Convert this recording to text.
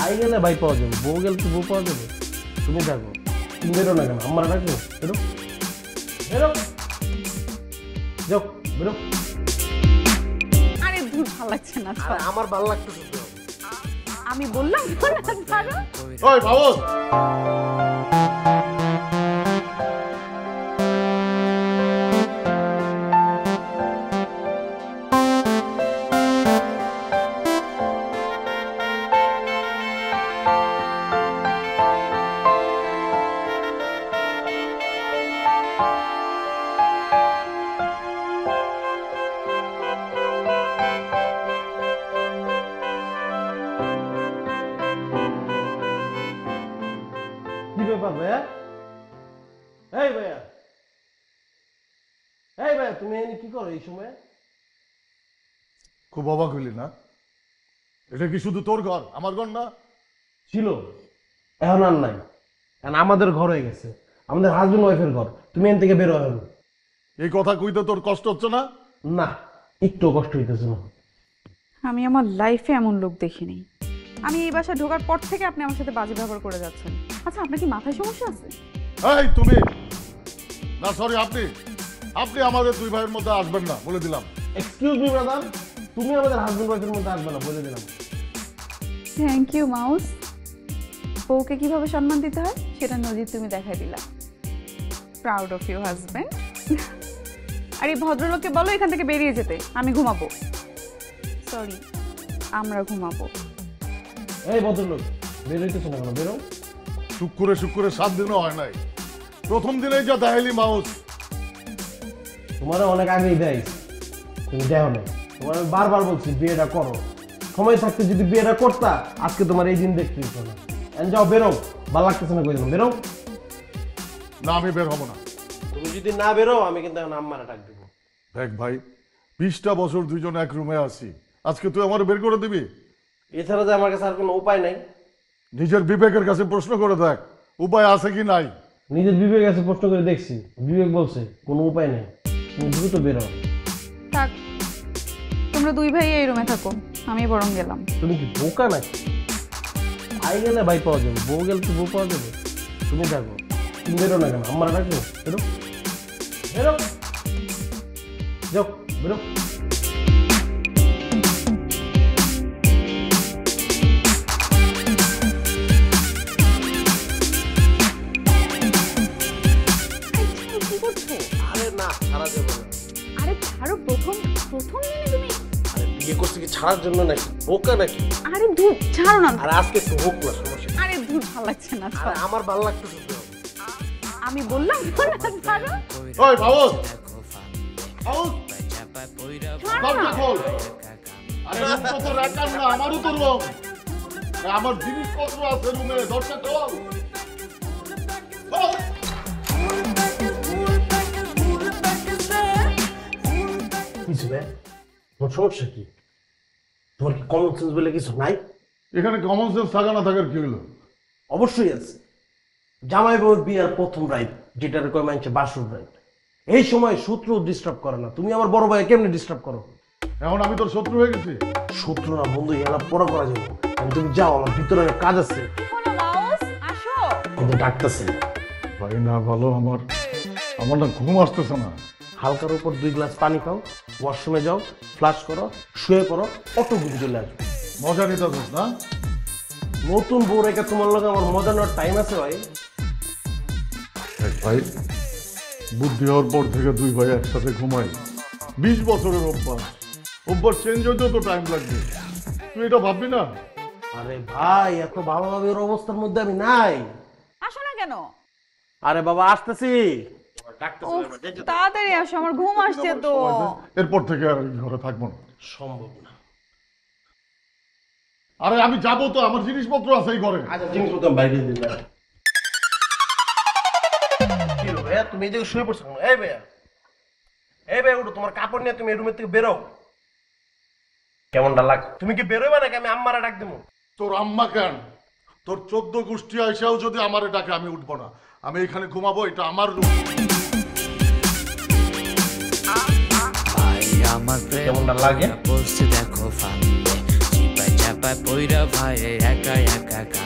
I গেলে ভাই পাওয়া যাবে, বউ গেলে কি বউ পাওয়া যাবে? তুমি থাকো, তুমি বেরো না কেন? আমার ডাকবো, বেরো বেরো, যাও বেরো। আরে দূর ভালো লাগছে না। আমার ভালো লাগতেছে তো। আমি বললাম ওই বাবু, কি ব্যাপার ভাইয়া? এই ভাইয়া, এই ভাইয়া, তুমি এনে কি করো এই সময়? খুব অবাক হইলি না? এটা কি শুধু তোর ঘর, আমার ঘর না? ছিল, এখন আর নাই। এখন আমাদের ঘর হয়ে গেছে, আমাদের হাজবেন্ড ওয়াইফের ঘর। তুমি এখান থেকে বেরো এখন। এই কথা কইতে তোর কষ্ট হচ্ছে না? না, একটু কষ্ট হইতেছে না। আমি আমার লাইফে এমন লোক দেখিনি। আমি এই বাসায় ঢোকার পর থেকে আপনি আমার সাথে বাজে ব্যবহার করে যাচ্ছেন। আচ্ছা, আপনার কি মাথায় সমস্যা আছে? এই তুমি না, সরি, আপনি আপনি আমাদের দুই ভাইয়ের মধ্যে আসবেন না, বলে দিলাম। এক্সকিউজ মি ব্রাদার, তুমি আমাদের হাজবেন্ড ওয়াইফের মধ্যে আসবে না, বলে দিলাম। Thank you mouse. বউকে কিভাবে সম্মান দিতে হয় সেটা নজির তুমি দেখাই দিলা। Proud of you husband. আর এই ভদ্রলোককে বলো এখান থেকে বেরিয়ে যেতে, আমি ঘুমাবো। সরি, আমরা ঘুমাবো। এই ভদ্রলোক, বের হইতেছো না কেন? বেরো। শুক্রে 7 দিনও হয় নাই, প্রথম দিনেই যা দেখাইলি মাউস। তোমার অনেক আগেই দেয়, তুমি দেখো না। তোমার আমি বারবার বলছি বিয়েটা করো, সময় থাকতে যদি বিয়েটা করতা আজকে তোমার এই দিন দেখতে দিত না। যাও বেরো, ভালো লাগতেছে না, কই দিলাম বেরো। না, আমি বের হবো না। তুমি যদি না বেরো আমি কিন্তু এখন আম্মারে ডাক দেবো। দেখ ভাই, 20টা বছর দুইজন এক রুমে আছি, আজকে তুই আমার বের করে দিবি? এছাড়া যে আমার কাছে আর কোনো উপায় নাই। নিজের বিবেকের কাছে প্রশ্ন করে দেখ, উপায় আছে কি নাই। নিজের বিবেক কাছে প্রশ্ন করে দেখছি, বিবেক বলছে কোনো উপায় নেই, তুমি দ্রুত বেরো। থাক, তোমরা দুই ভাই এই রুমে থাকো, আমি বরং গেলাম। তুমি কি বোকা নাকি? আই গেলে ভাই পাওয়া যাবে, বউ গেলে কি বউ পাওয়া যাবে? তুমি থাকো, তুমি বেরো না কেন? আমার ডাকবো, বেরো বেরো, যাও বেরো। কি করছো? আরে না, ছাড়া যাবে না। আরে ছাড়ো, প্রথম দিনে তুমি। আরে বিয়ে করছে কি ছাড়ার জন্য নাকি? বোকা নাকি? আরে ধুর, ছাড়ো না। আরে আজকে একটু হোক না, সমস্যা। আরে ধুর, ভালো লাগছে না। আরে আমার ভালো লাগতেছে তো। আমি বললাম ছাড়ো। ওই বাবু, আমারও তো রুম, আমার জিনিসপত্র আছে রুমে, দরজা খোল। কিছু বে, তোমার সমস্যা কি? তোমার কি কমন সেন্স বলে কিছু নাই? এখানে কমন সেন্স থাকা না থাকার কি হলো? অবশ্যই আছে। জামাই বউর বিয়ার প্রথম রাইট, যেটার কয় মানছে বাসুর রাইট। এই সময় শত্রু ডিস্টার্ব করে না। তুমি আমার বড় ভাই কেমনে ডিস্টার্ব করো? এখন আমি তোর শত্রু হয়ে গেছি? শত্রু না বন্ধু, এলা পড়া করা যাবে। তুমি যাও, আমার ভিতরে অনেক কাজ আছে। আসো। কিন্তু ডাকতেছে ভাই না, ভালো, আমার না ঘুম আসতেছে না। হালকার উপর 2 গ্লাস পানি খাও, ওয়াশরুমে যাও, ফ্লাশ করো, শুয়ে পড়ো, অটো ঘুম চলে আসবে। মজা নিতে না? নতুন বউ রেখে তোমার লোক আমার মজা নেওয়ার টাইম আছে ভাই? ভাই, বুদ্ধি হওয়ার পর থেকে দুই ভাই একসাথে ঘুমাই, 20 বছরের অভ্যাস চেঞ্জ হইতেও তো টাইম লাগবে। তুই এটা ভাববি না? আরে ভাই, এত ভালোভাবে ওর অবস্থার মধ্যে আমি নাই। আসো না কেন? আরে বাবা, আসতেছি। তাড়াতাড়ি আসো, আমার ঘুম আসছে তো। এরপর থেকে আর এই ঘরে থাকবো না। সম্ভব না। আরে আমি যাবো তো, আমার জিনিসপত্র আছে এই ঘরে। আচ্ছা, জিনিসপত্র বাইরে দিবে। কি রে ভাইয়া, তুমি এই জায়গায় শুয়ে পড়ছো কেন? এই ভাইয়া, এই ভাইয়া উঠো, তোমার কাপড় নিয়ে তুমি এই রুমের থেকে বেরো। কেমনটা লাগ? তুমি কি বেরোবে নাকি আমি আম্মারা ডাক দেবো? তোর আম্মা কেন? তোর 14 গোষ্ঠী আইসাও যদি আমারে ডাকে আমি উঠবো না। আমি এখানে ঘুমাবো, এটা আমার রুম। কেমনটা লাগে? দেখো ফান্দে চিপা চাপা পইরা ভাই একা একা